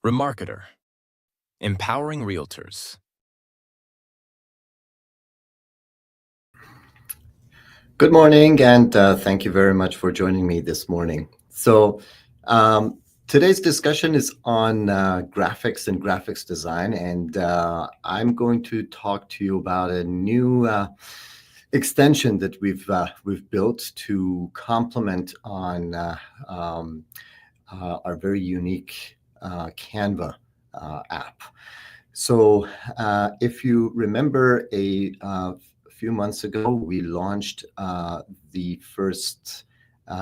REMARKETER, empowering realtors. Good morning, and thank you very much for joining me this morning. So today's discussion is on graphics and graphics design, and I'm going to talk to you about a new extension that we've built to complement on our very unique Canva app. So if you remember, a few months ago, we launched the first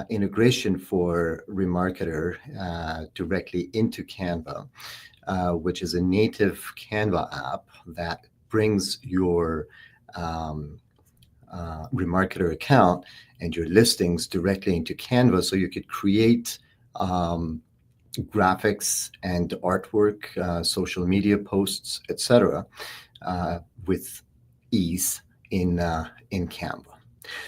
integration for REMARKETER directly into Canva, which is a native Canva app that brings your REMARKETER account and your listings directly into Canva, so you could create graphics and artwork, social media posts, etc., with ease in Canva.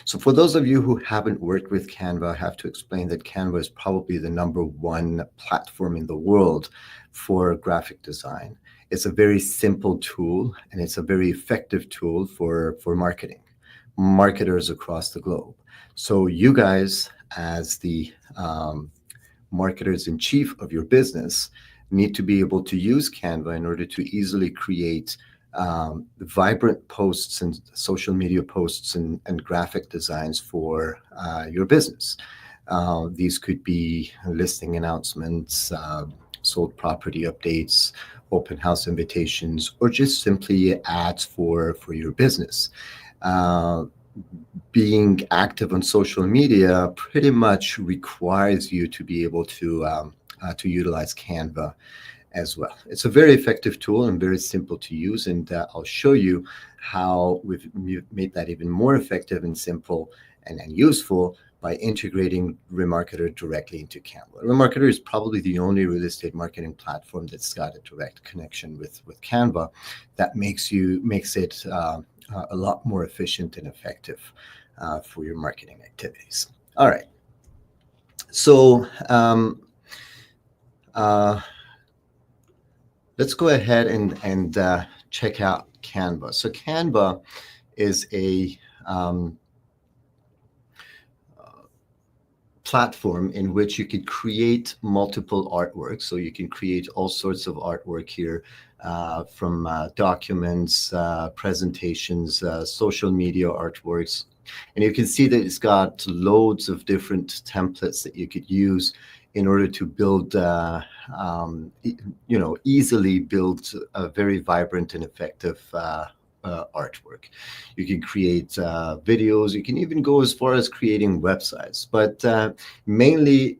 So for those of you who haven't worked with Canva, I have to explain that Canva is probably the #1 platform in the world for graphic design. It's a very simple tool, and it's a very effective tool for marketers across the globe. So you guys, as the marketers in chief of your business, need to be able to use Canva in order to easily create vibrant posts and social media posts and graphic designs for your business. These could be listing announcements, sold property updates, open house invitations, or just simply ads for your business. Being active on social media pretty much requires you to be able to utilize Canva as well. It's a very effective tool and very simple to use, and I'll show you how we've made that even more effective and simple and useful by integrating REMARKETER directly into Canva. REMARKETER is probably the only real estate marketing platform that's got a direct connection with Canva that makes it a lot more efficient and effective for your marketing activities. All right. So let's go ahead and check out Canva. So Canva is a platform in which you could create multiple artworks. So you can create all sorts of artwork here, from documents, presentations, social media artworks. And you can see that it's got loads of different templates that you could use in order to build, easily build a very vibrant and effective artwork. You can create videos. You can even go as far as creating websites. But mainly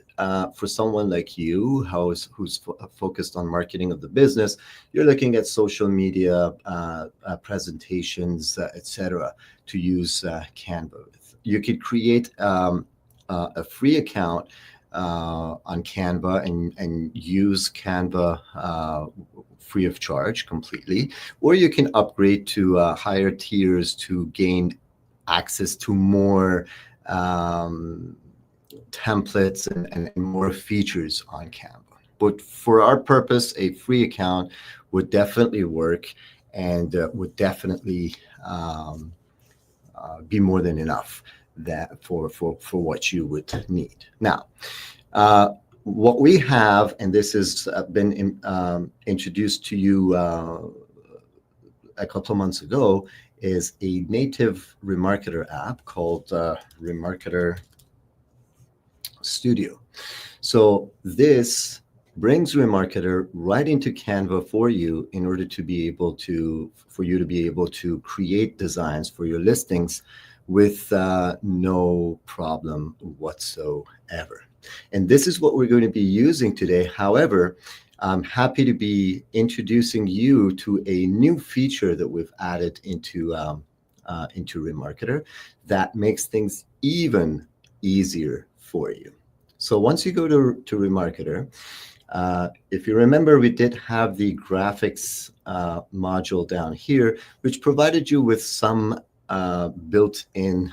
for someone like you who's focused on marketing of the business, you're looking at social media, presentations, etc., to use Canva with. You could create a free account on Canva and use Canva free of charge completely, or you can upgrade to higher tiers to gain access to more templates and more features on Canva. But for our purpose, a free account would definitely work and would definitely be more than enough that for what you would need. Now, what we have, and this has been introduced to you a couple of months ago, is a native REMARKETER app called REMARKETER Studio. So this brings REMARKETER right into Canva for you in order to be able to create designs for your listings with no problem whatsoever. And this is what we're going to be using today. However, I'm happy to be introducing you to a new feature that we've added into into REMARKETER, that makes things even easier for you. So once you go to REMARKETER, if you remember, we did have the graphics module down here, which provided you with some built-in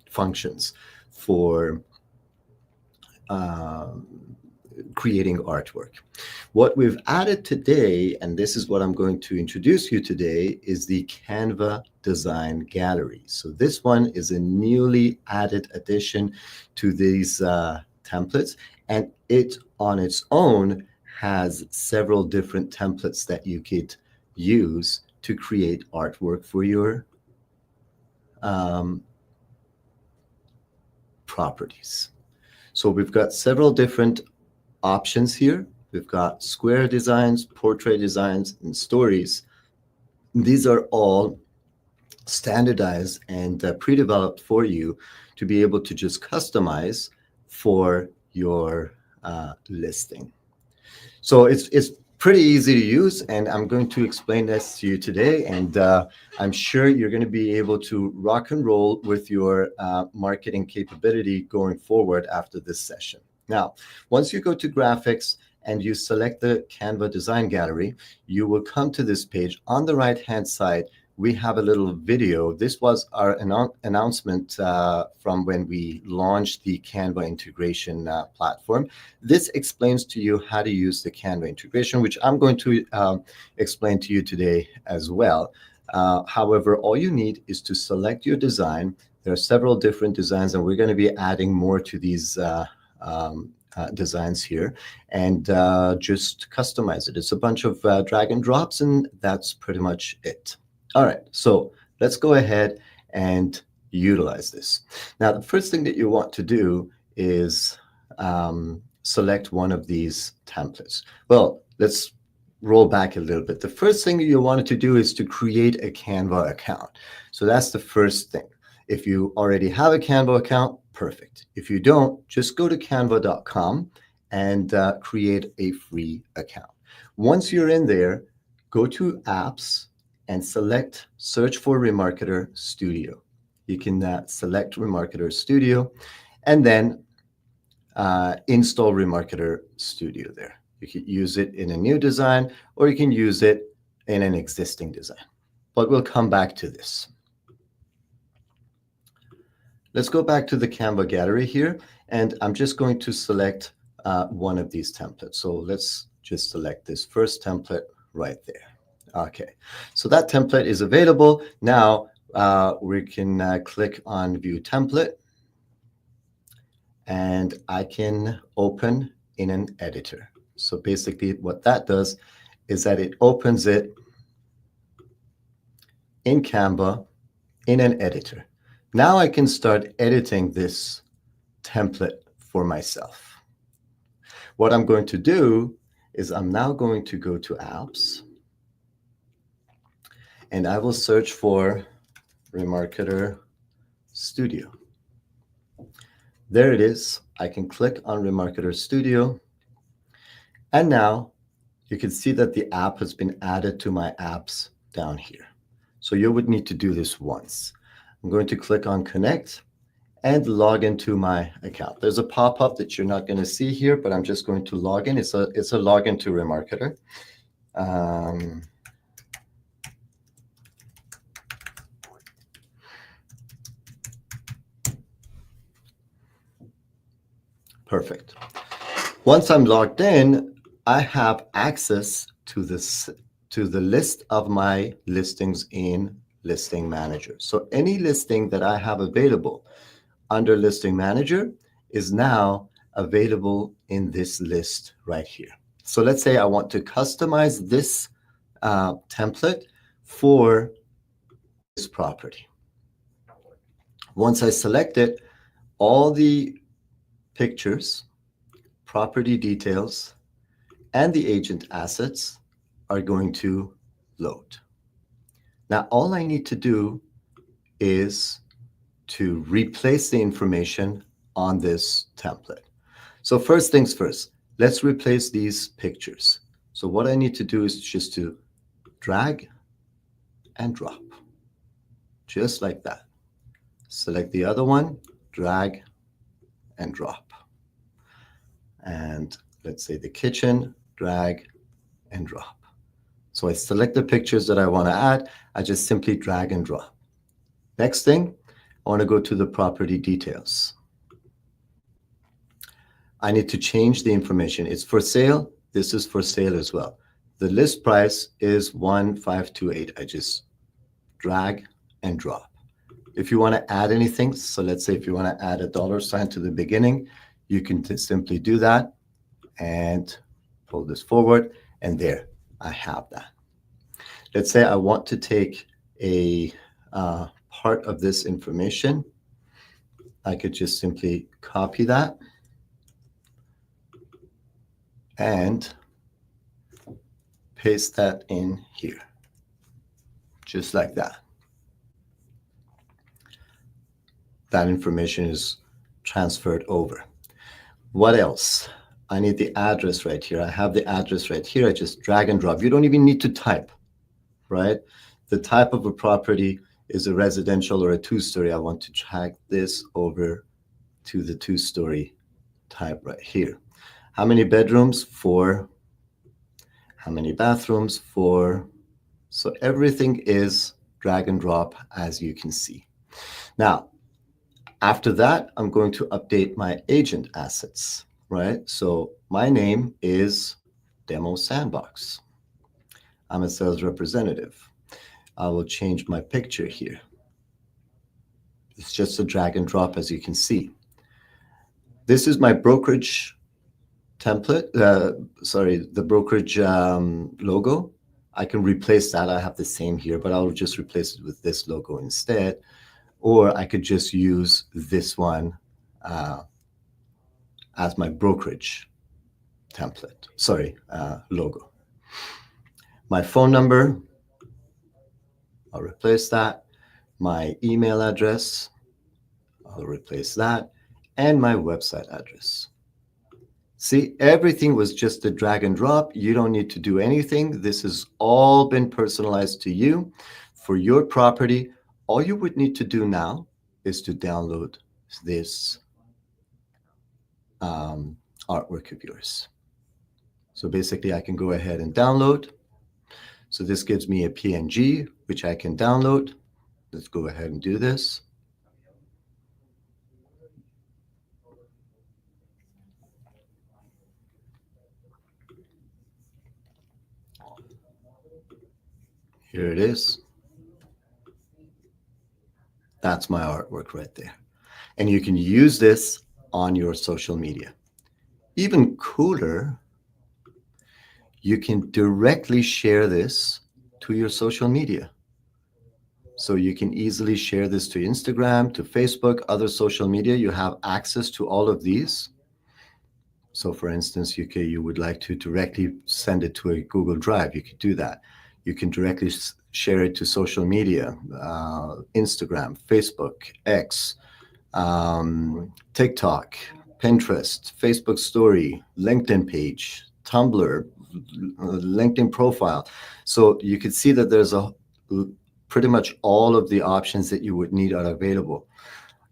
functions for creating artwork. What we've added today, and this is what I'm going to introduce you today, is the Canva Design Gallery. So this one is a newly added addition to these templates, and it on its own has several different templates that you could use to create artwork for your properties. So we've got several different options here. We've got square designs, portrait designs, and stories. These are all standardized and pre-developed for you to be able to just customize for your listing. So it's pretty easy to use, and I'm going to explain this to you today, and I'm sure you're going to be able to rock and roll with your marketing capability going forward after this session. Now, once you go to graphics and you select the Canva Design Gallery, you will come to this page. On the right-hand side, we have a little video. This was our announcement from when we launched the Canva integration platform. This explains to you how to use the Canva integration, which I'm going to explain to you today as well. However, all you need is to select your design. There are several different designs, and we're going to be adding more to these designs here, and just customize it. It's a bunch of drag and drops, and that's pretty much it. All right, so let's go ahead and utilize this. Now, the first thing that you want to do is select one of these templates. Well, let's roll back a little bit. The first thing you wanted to do is to create a Canva account. So that's the first thing. If you already have a Canva account, perfect. If you don't, just go to canva.com and create a free account. Once you're in there, go to apps and search for REMARKETER Studio. You can select REMARKETER Studio and then install REMARKETER Studio there. You can use it in a new design, or you can use it in an existing design. But we'll come back to this. Let's go back to the Canva gallery here, and I'm just going to select one of these templates. So let's just select this first template right there. Okay, so that template is available. Now we can click on View Template, and I can open in an editor. So basically what that does is that it opens it in Canva in an editor. Now I can start editing this template for myself. What I'm going to do is I'm now going to go to Apps, and I will search for REMARKETER Studio. There it is. I can click on REMARKETER Studio, and now you can see that the app has been added to my apps down here. So you would need to do this once. I'm going to click on Connect and log into my account. There's a pop-up that you're not going to see here, but I'm just going to log in. It's a login to REMARKETER. Perfect. Once I'm logged in, I have access to the list of my listings in Listing Manager. So any listing that I have available under Listing Manager is now available in this list right here. So let's say I want to customize this template for this property. Once I select it, all the pictures, property details, and the agent assets are going to load. Now, all I need to do is to replace the information on this template. So first things first, let's replace these pictures. So what I need to do is just to drag and drop. just like that. Select the other one, drag and drop. And let's say the kitchen, drag and drop. So I select the pictures that I want to add. I just simply drag and drop. Next thing, I want to go to the property details. I need to change the information. It's for sale. This is for sale as well. The list price is 1,528. I just drag and drop. If you want to add anything, so let's say if you want to add a $sign to the beginning, you can simply do that and pull this forward, and there I have that. Let's say I want to take a part of this information. I could just simply copy that and paste that in here, just like that. That information is transferred over. What else? I need the address right here. I have the address right here. I just drag and drop. You don't even need to type, right? The type of a property is a residential or a two-story. I want to drag this over to the two-story type right here. How many bedrooms? 4. How many bathrooms? 4. So everything is drag and drop, as you can see. Now, after that, I'm going to update my agent assets, right? So my name is Demo Sandbox. I'm a sales representative. I will change my picture here. It's just a drag and drop, as you can see. This is my brokerage template, the brokerage logo. I can replace that. I have the same here, but I'll just replace it with this logo instead. Or I could just use this one as my brokerage template, logo. My phone number, I'll replace that. My email address, I'll replace that. And my website address. See, everything was just a drag and drop. You don't need to do anything. This has all been personalized to you for your property. All you would need to do now is to download this artwork of yours. So basically, I can go ahead and download. So this gives me a PNG, which I can download. Let's go ahead and do this. Here it is. That's my artwork right there. And you can use this on your social media. Even cooler, you can directly share this to your social media. So you can easily share this to Instagram, to Facebook, other social media. You have access to all of these. So for instance, you would like to directly send it to a Google Drive. You could do that. You can directly share it to social media, Instagram, Facebook, X, TikTok, Pinterest, Facebook story, LinkedIn page, Tumblr, LinkedIn profile. So you can see that there's pretty much all of the options that you would need are available.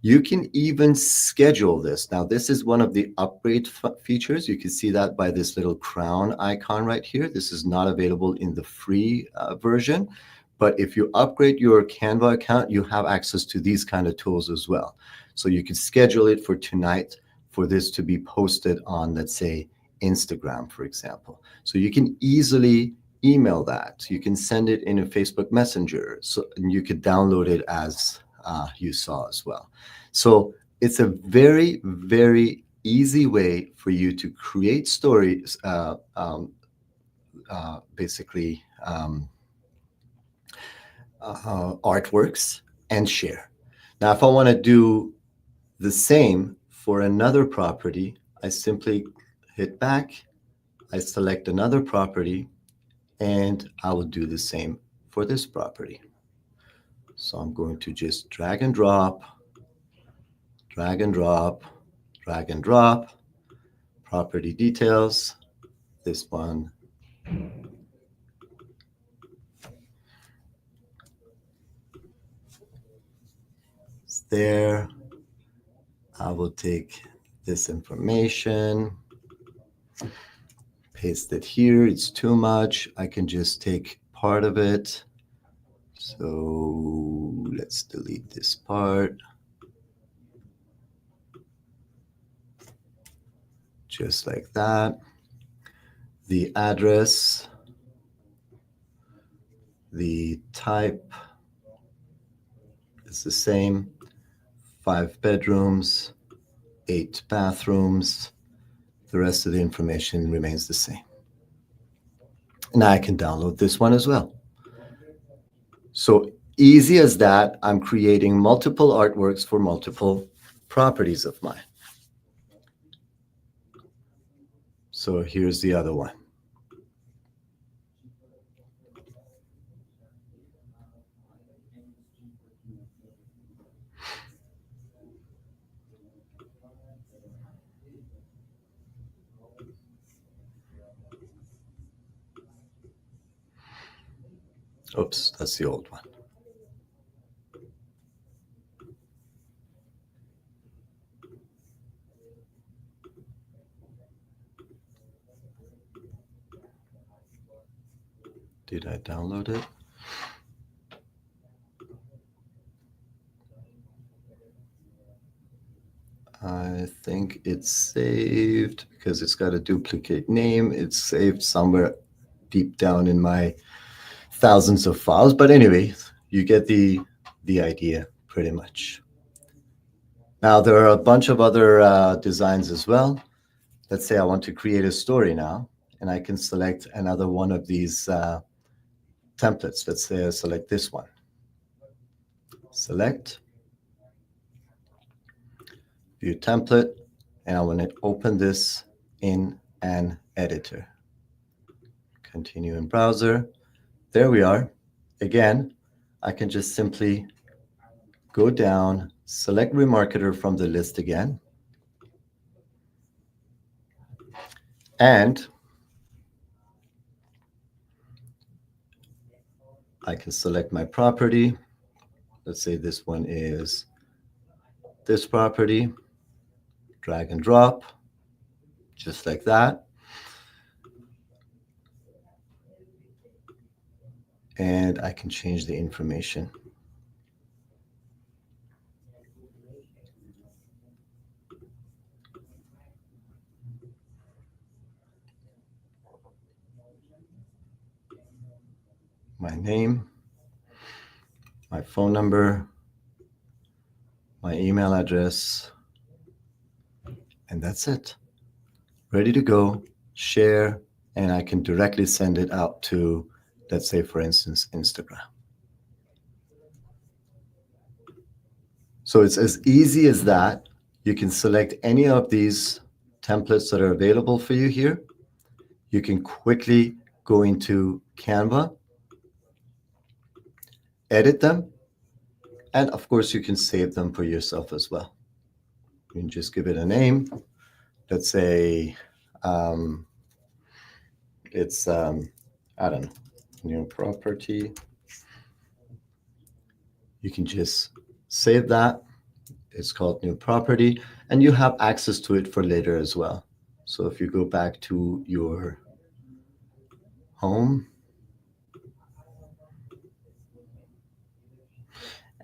You can even schedule this. Now, this is one of the upgrade features. You can see that by this little crown icon right here. This is not available in the free version. But if you upgrade your Canva account, you have access to these kind of tools as well. So you can schedule it for tonight for this to be posted on, let's say, Instagram, for example. So you can easily email that. You can send it in a Facebook Messenger. So and you could download it as you saw as well. So it's a very, very easy way for you to create stories, basically artworks, and share. Now, if I want to do the same for another property, I simply hit back, I select another property, and I will do the same for this property. So I'm going to just drag and drop, drag and drop, drag and drop, property details, this one. there. I will take this information, paste it here. It's too much. I can just take part of it. So let's delete this part. Just like that. The address, the type is the same. 5 bedrooms, 8 bathrooms. The rest of the information remains the same. And I can download this one as well. So easy as that, I'm creating multiple artworks for multiple properties of mine. So here's the other one. Oops, that's the old one. Did I download it? I think it's saved because it's got a duplicate name. It's saved somewhere deep down in my thousands of files. But anyway, you get the idea pretty much. Now, there are a bunch of other designs as well. Let's say I want to create a story now, and I can select another one of these templates. Let's say I select this one. Select, view template, and I want to open this in an editor. Continue in browser. There we are. Again, I can just simply go down, select REMARKETER from the list again, and I can select my property. Let's say this one is this property. Drag and drop, just like that. And I can change the information. My name, my phone number, my email address, and that's it. Ready to go, share, and I can directly send it out to, let's say, for instance, Instagram. So it's as easy as that. You can select any of these templates that are available for you here. You can quickly go into Canva, edit them, and of course you can save them for yourself as well. You can just give it a name. Let's say it's, I don't know, new property. You can just save that. It's called new property, and you have access to it for later as well. So if you go back to your home,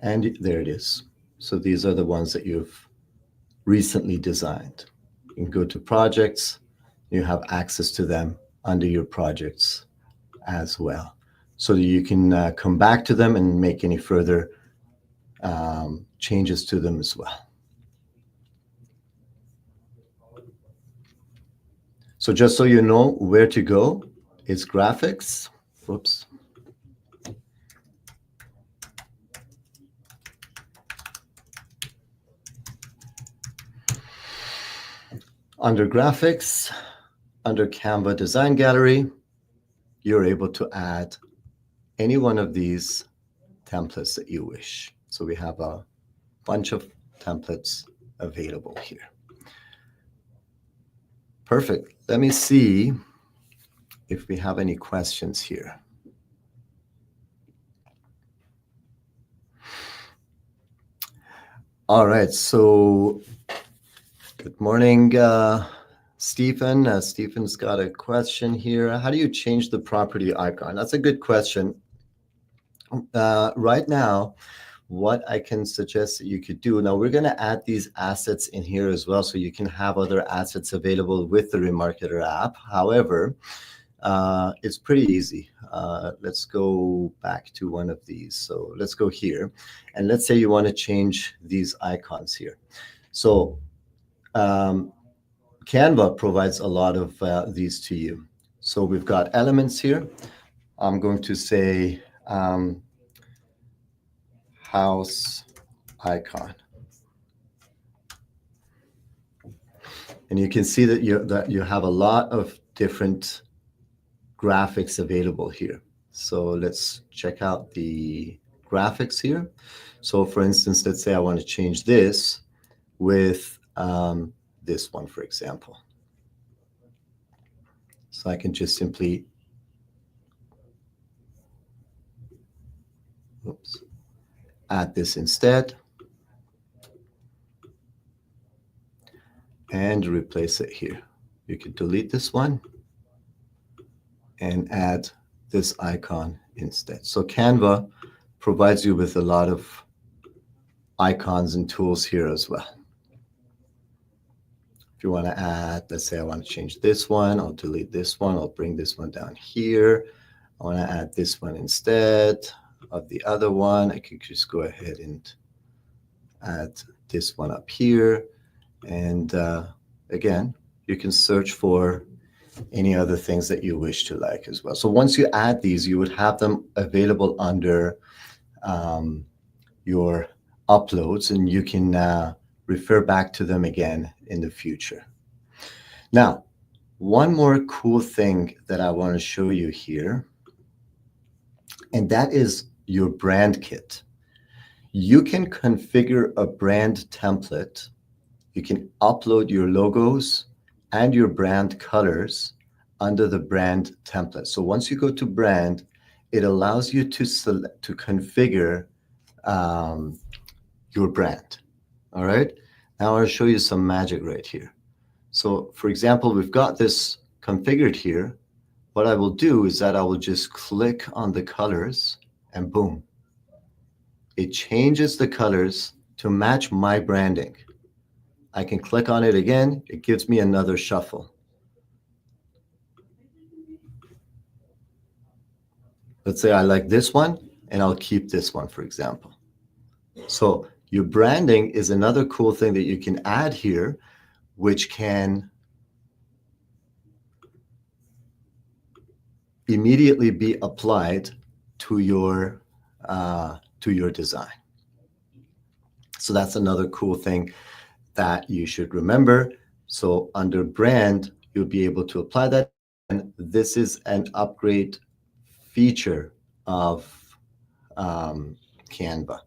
and there it is. So these are the ones that you've recently designed. You can go to projects, you have access to them under your projects as well. So that you can come back to them and make any further changes to them as well. So just so you know where to go, it's graphics. Whoops. Under graphics, under Canva Design Gallery, you're able to add any one of these templates that you wish. So we have a bunch of templates available here. Perfect. Let me see if we have any questions here. All right, so good morning, Stephen. Stephen's got a question here. How do you change the property icon? That's a good question. Right now, what I can suggest that you could do, now we're going to add these assets in here as well, so you can have other assets available with the REMARKETER app. However, it's pretty easy. Let's go back to one of these. So let's go here, and let's say you want to change these icons here. So Canva provides a lot of these to you. So we've got elements here. I'm going to say house icon. And you can see that you have a lot of different graphics available here. So let's check out the graphics here. So for instance, let's say I want to change this with this one, for example. So I can just simply add this instead and replace it here. You can delete this one and add this icon instead. So Canva provides you with a lot of icons and tools here as well. If you want to add, let's say I want to change this one, I'll delete this one, I'll bring this one down here. I want to add this one instead of the other one. I could just go ahead and add this one up here. And again, you can search for any other things that you wish to like as well. So once you add these, you would have them available under your uploads, and you can refer back to them again in the future. Now, one more cool thing that I want to show you here, and that is your brand kit. You can configure a brand template. You can upload your logos and your brand colors under the brand template. So once you go to brand, it allows you to configure your brand. All right. Now I'll show you some magic right here. So for example, we've got this configured here. What I will do is that I will just click on the colors and boom, it changes the colors to match my branding. I can click on it again. It gives me another shuffle. Let's say I like this one and I'll keep this one, for example. So your branding is another cool thing that you can add here, which can immediately be applied to your design. So that's another cool thing that you should remember. So under brand, you'll be able to apply that. And this is an upgrade feature of Canva.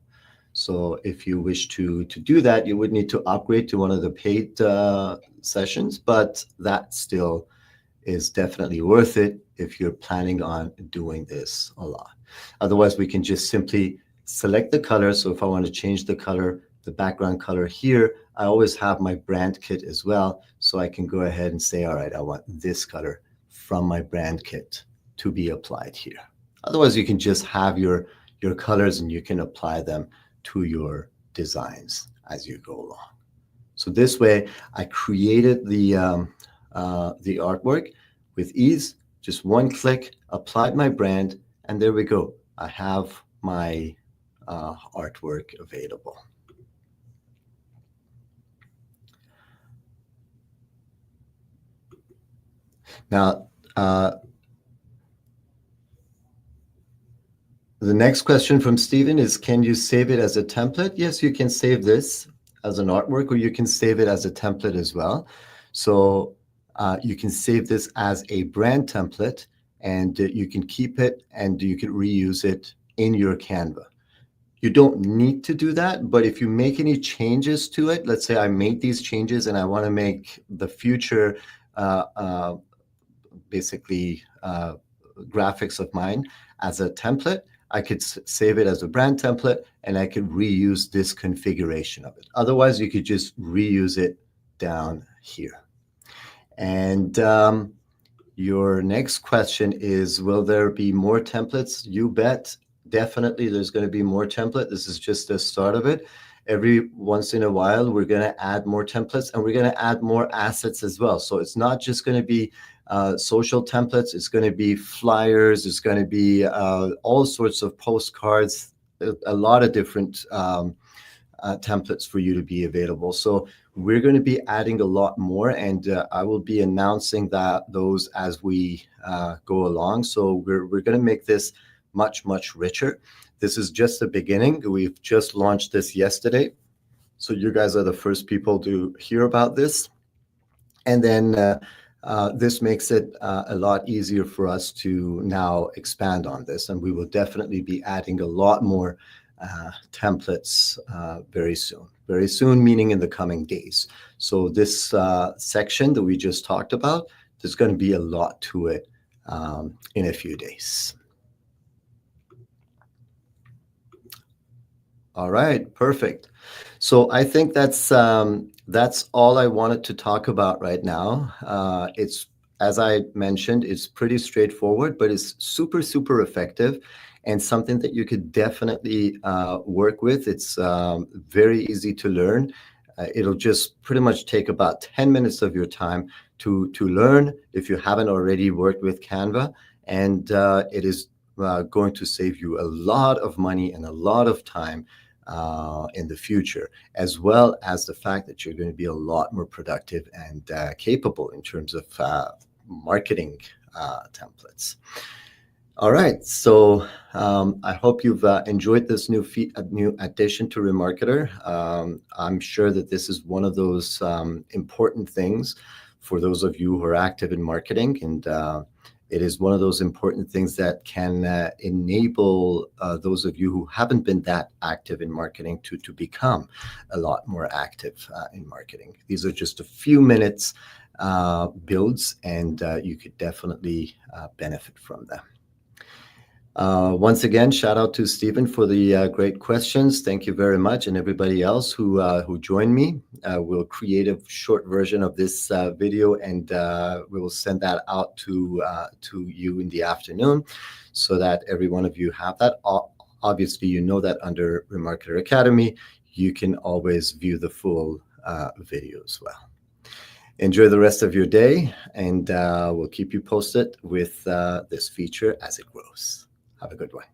So if you wish to do that, you would need to upgrade to one of the paid sessions, but that still is definitely worth it if you're planning on doing this a lot. Otherwise, we can just simply select the color. So if I want to change the color, the background color here, I always have my brand kit as well. So I can go ahead and say, all right, I want this color from my brand kit to be applied here. Otherwise, you can just have your colors and you can apply them to your designs as you go along. So this way, I created the artwork with ease, just one click, applied my brand, and there we go. I have my artwork available. Now, the next question from Stephen is, can you save it as a template? Yes, you can save this as an artwork, or you can save it as a template as well. So you can save this as a brand template, and you can keep it and you can reuse it in your Canva. You don't need to do that, but if you make any changes to it, let's say I made these changes and I want to make the future basically graphics of mine as a template, I could save it as a brand template, and I could reuse this configuration of it. Otherwise, you could just reuse it down here. And your next question is, will there be more templates? You bet. Definitely, there's going to be more template. This is just the start of it. Every once in a while, we're going to add more templates, and we're going to add more assets as well. So it's not just going to be social templates. It's going to be flyers. It's going to be all sorts of postcards, a lot of different templates for you to be available. So we're going to be adding a lot more, and I will be announcing those as we go along. So we're going to make this much, much richer. This is just the beginning. We've just launched this yesterday. So you guys are the first people to hear about this. And then this makes it a lot easier for us to now expand on this. And we will definitely be adding a lot more templates very soon. Very soon, meaning in the coming days. So this section that we just talked about, there's going to be a lot to it in a few days. All right, perfect. So I think that's all I wanted to talk about right now. It's, as I mentioned, it's pretty straightforward, but it's super, super effective, and something that you could definitely work with. It's very easy to learn. It'll just pretty much take about 10 minutes of your time to learn if you haven't already worked with Canva, and it is going to save you a lot of money and a lot of time in the future, as well as the fact that you're going to be a lot more productive and capable in terms of marketing templates. All right, so I hope you've enjoyed this new addition to REMARKETER. I'm sure that this is one of those important things for those of you who are active in marketing, and it is one of those important things that can enable those of you who haven't been that active in marketing to become a lot more active in marketing. These are just a few minutes builds, and you could definitely benefit from them. Once again, shout out to Stephen for the great questions. Thank you very much. And everybody else who joined me. We'll create a short version of this video, and we will send that out to you in the afternoon so that every one of you have that. Obviously, you know that under REMARKETER Academy, you can always view the full video as well. Enjoy the rest of your day, and we'll keep you posted with this feature as it grows. Have a good one.